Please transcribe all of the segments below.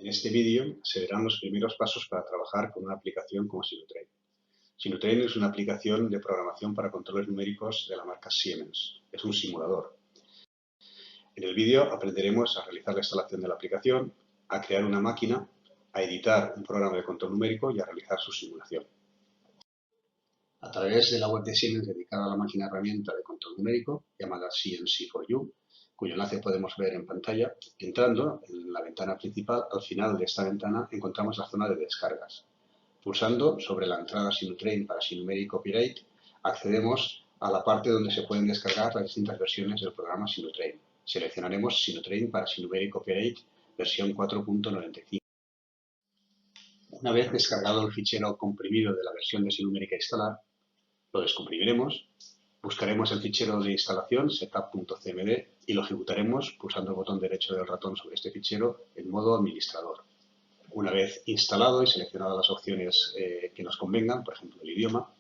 En este vídeo se verán los primeros pasos para trabajar con una aplicación como Sinotrain. Sinotrain es una aplicación de programación para controles numéricos de la marca Siemens. Es un simulador. En el vídeo aprenderemos a realizar la instalación de la aplicación, a crear una máquina, a editar un programa de control numérico y a realizar su simulación. A través de la web de Siemens dedicada a la máquina herramienta de control numérico, llamada CNC4U, cuyo enlace podemos ver en pantalla, entrando en la ventana principal, al final de esta ventana encontramos la zona de descargas. Pulsando sobre la entrada Sinotrain para Sinumeric Copyright, accedemos a la parte donde se pueden descargar las distintas versiones del programa Sinotrain. Seleccionaremos Sinotrain para Sinumeric Copyright versión 4.95. Una vez descargado el fichero comprimido de la versión de Sinumeric a instalar, lo descomprimiremos, buscaremos el fichero de instalación setup.cmd y lo ejecutaremos pulsando el botón derecho del ratón sobre este fichero en modo administrador. Una vez instalado y seleccionadas las opciones que nos convengan, por ejemplo el idioma,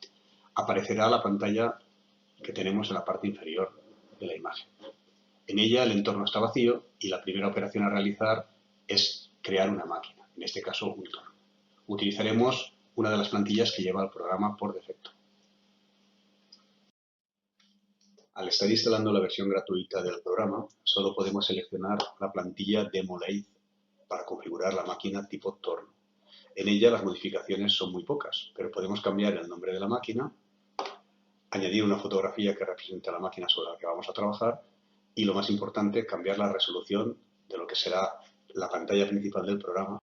aparecerá la pantalla que tenemos en la parte inferior de la imagen. En ella el entorno está vacío y la primera operación a realizar es crear una máquina, en este caso un torno. Utilizaremos una de las plantillas que lleva el programa por defecto. Al estar instalando la versión gratuita del programa, solo podemos seleccionar la plantilla DemoLathe para configurar la máquina tipo torno. En ella las modificaciones son muy pocas, pero podemos cambiar el nombre de la máquina, añadir una fotografía que represente a la máquina sobre la que vamos a trabajar y, lo más importante, cambiar la resolución de lo que será la pantalla principal del programa.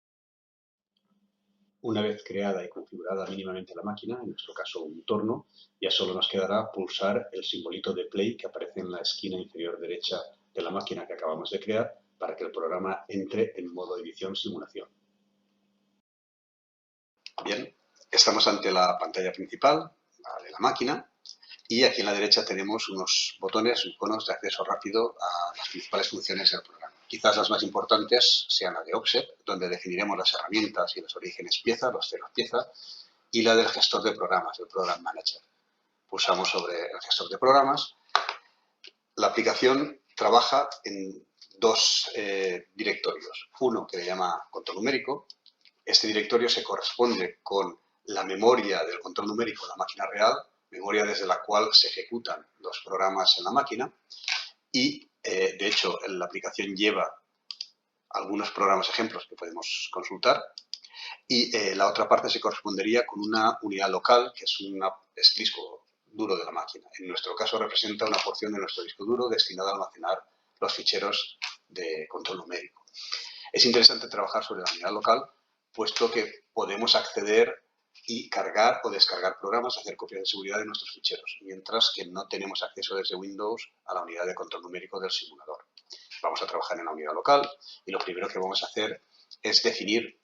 Una vez creada y configurada mínimamente la máquina, en nuestro caso un torno, ya solo nos quedará pulsar el simbolito de play que aparece en la esquina inferior derecha de la máquina que acabamos de crear para que el programa entre en modo edición simulación. Bien, estamos ante la pantalla principal de la máquina y aquí en la derecha tenemos unos botones, iconos de acceso rápido a las principales funciones del programa. Quizás las más importantes sean la de Offset, donde definiremos las herramientas y los orígenes pieza, los ceros pieza, y la del gestor de programas, el Program Manager. Pulsamos sobre el gestor de programas. La aplicación trabaja en dos directorios. Uno que le llama control numérico. Este directorio se corresponde con la memoria del control numérico de la máquina real, memoria desde la cual se ejecutan los programas en la máquina y, de hecho, la aplicación lleva algunos programas ejemplos que podemos consultar y la otra parte se correspondería con una unidad local, que es el disco duro de la máquina. En nuestro caso representa una porción de nuestro disco duro destinada a almacenar los ficheros de control numérico. Es interesante trabajar sobre la unidad local, puesto que podemos acceder y cargar o descargar programas, hacer copias de seguridad de nuestros ficheros, mientras que no tenemos acceso desde Windows a la unidad de control numérico del simulador. Vamos a trabajar en la unidad local y lo primero que vamos a hacer es definir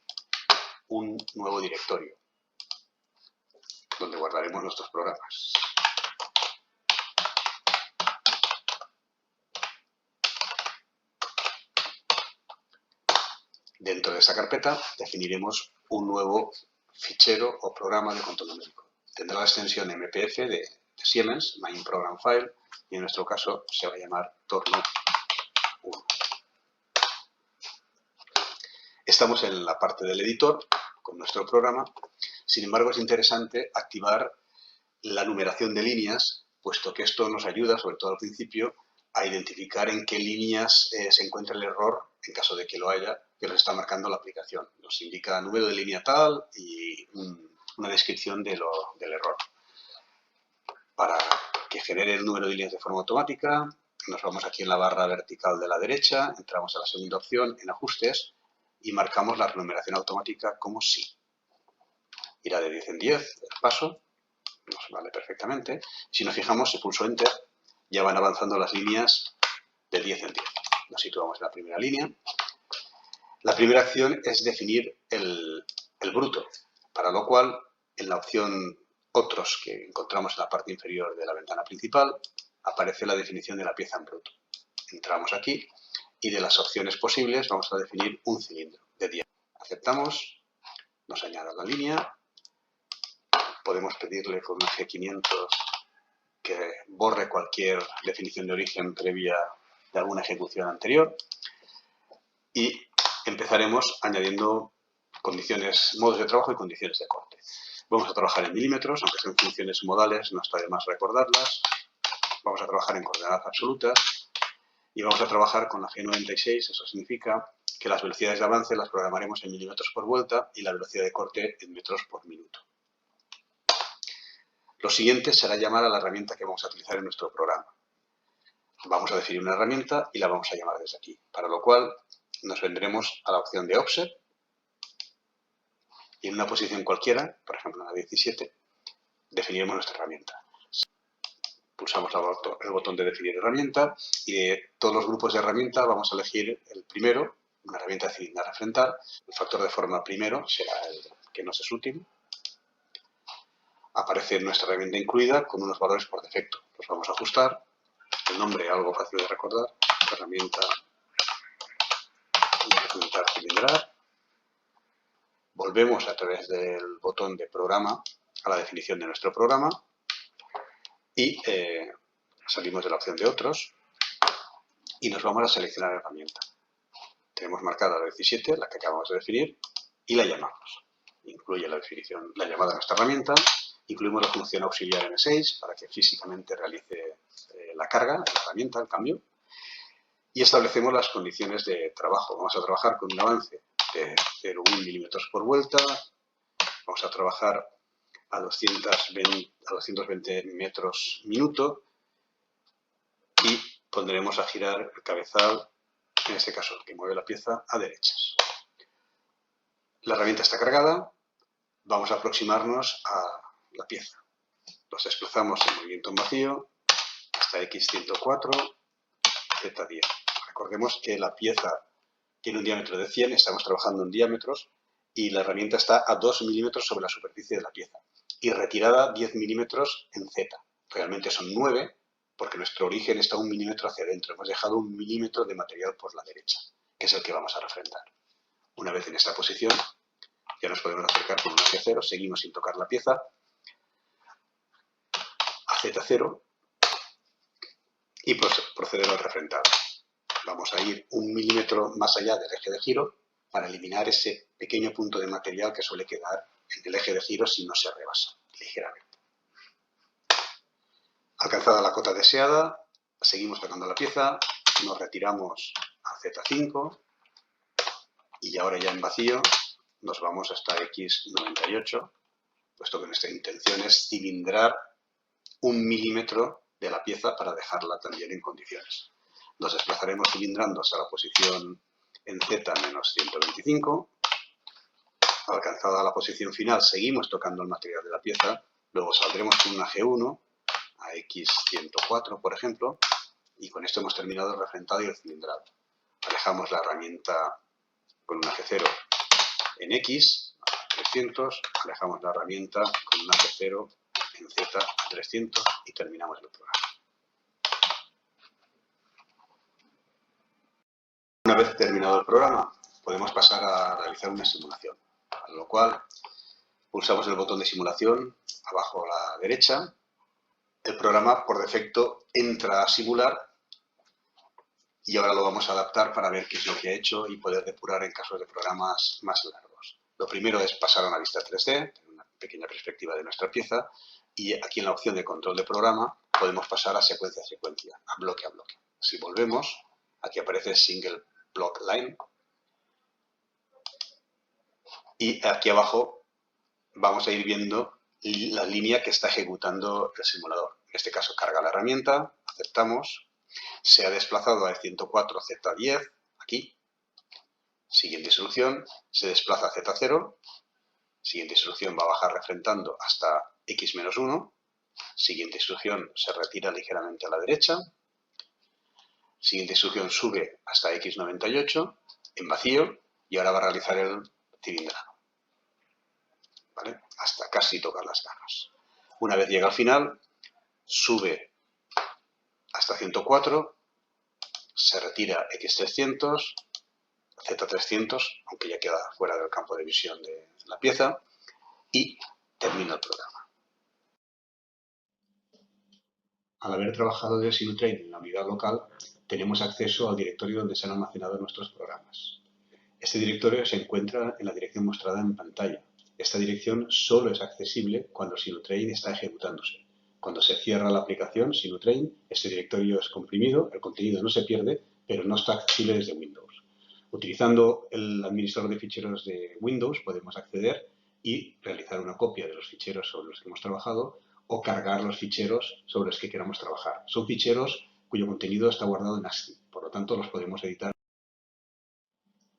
un nuevo directorio donde guardaremos nuestros programas. Dentro de esta carpeta definiremos un nuevo fichero o programa de control numérico. Tendrá la extensión MPF de Siemens, Main Program File, y en nuestro caso se va a llamar torno 1. Estamos en la parte del editor con nuestro programa. Sin embargo, es interesante activar la numeración de líneas, puesto que esto nos ayuda, sobre todo al principio, a identificar en qué líneas se encuentra el error, en caso de que lo haya, que nos está marcando la aplicación. Nos indica número de línea tal y una descripción del error. Para que genere el número de líneas de forma automática, nos vamos aquí en la barra vertical de la derecha, entramos a la segunda opción en ajustes y marcamos la numeración automática como sí. Irá de 10 en 10 el paso, nos vale perfectamente. Si nos fijamos, si pulso Enter, ya van avanzando las líneas de 10 en 10. Nos situamos en la primera línea. La primera acción es definir el bruto, para lo cual en la opción Otros, que encontramos en la parte inferior de la ventana principal, aparece la definición de la pieza en bruto. Entramos aquí y de las opciones posibles vamos a definir un cilindro de 10. Aceptamos, nos añade la línea. Podemos pedirle con un G500 que borre cualquier definición de origen previa de alguna ejecución anterior. Y empezaremos añadiendo modos de trabajo y condiciones de corte. Vamos a trabajar en milímetros, aunque sean funciones modales, no está de más recordarlas. Vamos a trabajar en coordenadas absolutas y vamos a trabajar con la G96. Eso significa que las velocidades de avance las programaremos en milímetros por vuelta y la velocidad de corte en metros por minuto. Lo siguiente será llamar a la herramienta que vamos a utilizar en nuestro programa. Vamos a definir una herramienta y la vamos a llamar desde aquí, para lo cual nos vendremos a la opción de Offset y en una posición cualquiera, por ejemplo en la 17, definiremos nuestra herramienta. Pulsamos el botón de definir herramienta y de todos los grupos de herramienta vamos a elegir el primero, una herramienta de cilindrar a refrentar. El factor de forma primero será el que nos es útil. Aparece nuestra herramienta incluida con unos valores por defecto. Los vamos a ajustar. El nombre, algo fácil de recordar, herramienta de cilindrar. Volvemos a través del botón de programa a la definición de nuestro programa y salimos de la opción de otros y nos vamos a seleccionar la herramienta. Tenemos marcada la 17, la que acabamos de definir, y la llamamos. Incluye la definición, la llamada de nuestra herramienta. Incluimos la función auxiliar M6 para que físicamente realice la carga de la herramienta, el cambio. Y establecemos las condiciones de trabajo. Vamos a trabajar con un avance de 0,1 milímetros por vuelta. Vamos a trabajar a 220 metros minuto. Y pondremos a girar el cabezal, en este caso el que mueve la pieza, a derechas. La herramienta está cargada. Vamos a aproximarnos a la pieza. Los desplazamos en movimiento en vacío hasta X104, Z10. Recordemos que la pieza tiene un diámetro de 100, estamos trabajando en diámetros y la herramienta está a 2 milímetros sobre la superficie de la pieza y retirada 10 milímetros en Z. Realmente son 9 porque nuestro origen está 1 milímetro hacia adentro. Hemos dejado 1 milímetro de material por la derecha, que es el que vamos a refrendar. Una vez en esta posición, ya nos podemos acercar con un H0, seguimos sin tocar la pieza, a Z0 y proceder al refrendado. Vamos a ir 1 milímetro más allá del eje de giro para eliminar ese pequeño punto de material que suele quedar en el eje de giro si no se rebasa ligeramente. Alcanzada la cota deseada, seguimos tocando la pieza, nos retiramos a Z5 y ahora ya en vacío nos vamos hasta X98, puesto que nuestra intención es cilindrar 1 milímetro de la pieza para dejarla también en condiciones. Nos desplazaremos cilindrando hasta la posición en Z-125. Alcanzada la posición final, seguimos tocando el material de la pieza. Luego saldremos con una G1 a X104, por ejemplo, y con esto hemos terminado el refrendado y el cilindrado. Alejamos la herramienta con una G0 en X a 300, alejamos la herramienta con una G0 en Z a 300 y terminamos el programa. Una vez terminado el programa, podemos pasar a realizar una simulación, para lo cual pulsamos el botón de simulación abajo a la derecha. El programa por defecto entra a simular y ahora lo vamos a adaptar para ver qué es lo que ha hecho y poder depurar en casos de programas más largos. Lo primero es pasar a una vista 3D, tener una pequeña perspectiva de nuestra pieza y aquí en la opción de control de programa podemos pasar a secuencia a secuencia, a bloque a bloque. Si volvemos, aquí aparece Single Block Line y aquí abajo vamos a ir viendo la línea que está ejecutando el simulador. En este caso carga la herramienta, aceptamos, se ha desplazado a E104 Z10, aquí, siguiente instrucción, se desplaza a Z0, siguiente instrucción va a bajar refrendando hasta X-1, siguiente instrucción se retira ligeramente a la derecha, siguiente instrucción sube hasta X98 en vacío y ahora va a realizar el cilindrado, ¿vale? Hasta casi tocar las garras. Una vez llega al final, sube hasta 104, se retira X300, Z300, aunque ya queda fuera del campo de visión de la pieza, y termina el programa. Al haber trabajado de Sinutrain en la unidad local, tenemos acceso al directorio donde se han almacenado nuestros programas. Este directorio se encuentra en la dirección mostrada en pantalla. Esta dirección solo es accesible cuando Sinutrain está ejecutándose. Cuando se cierra la aplicación Sinutrain, este directorio es comprimido, el contenido no se pierde, pero no está accesible desde Windows. Utilizando el administrador de ficheros de Windows podemos acceder y realizar una copia de los ficheros sobre los que hemos trabajado o cargar los ficheros sobre los que queramos trabajar. Son ficheros cuyo contenido está guardado en ASCII, por lo tanto los podemos editar.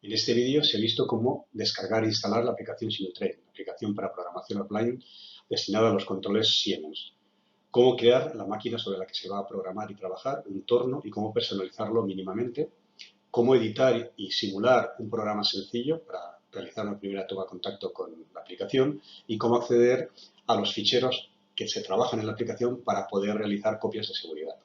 En este vídeo se ha visto cómo descargar e instalar la aplicación Sinutrain, aplicación para programación offline destinada a los controles Siemens. Cómo crear la máquina sobre la que se va a programar y trabajar, un entorno y cómo personalizarlo mínimamente. Cómo editar y simular un programa sencillo para realizar una primera toma de contacto con la aplicación y cómo acceder a los ficheros que se trabajan en la aplicación para poder realizar copias de seguridad.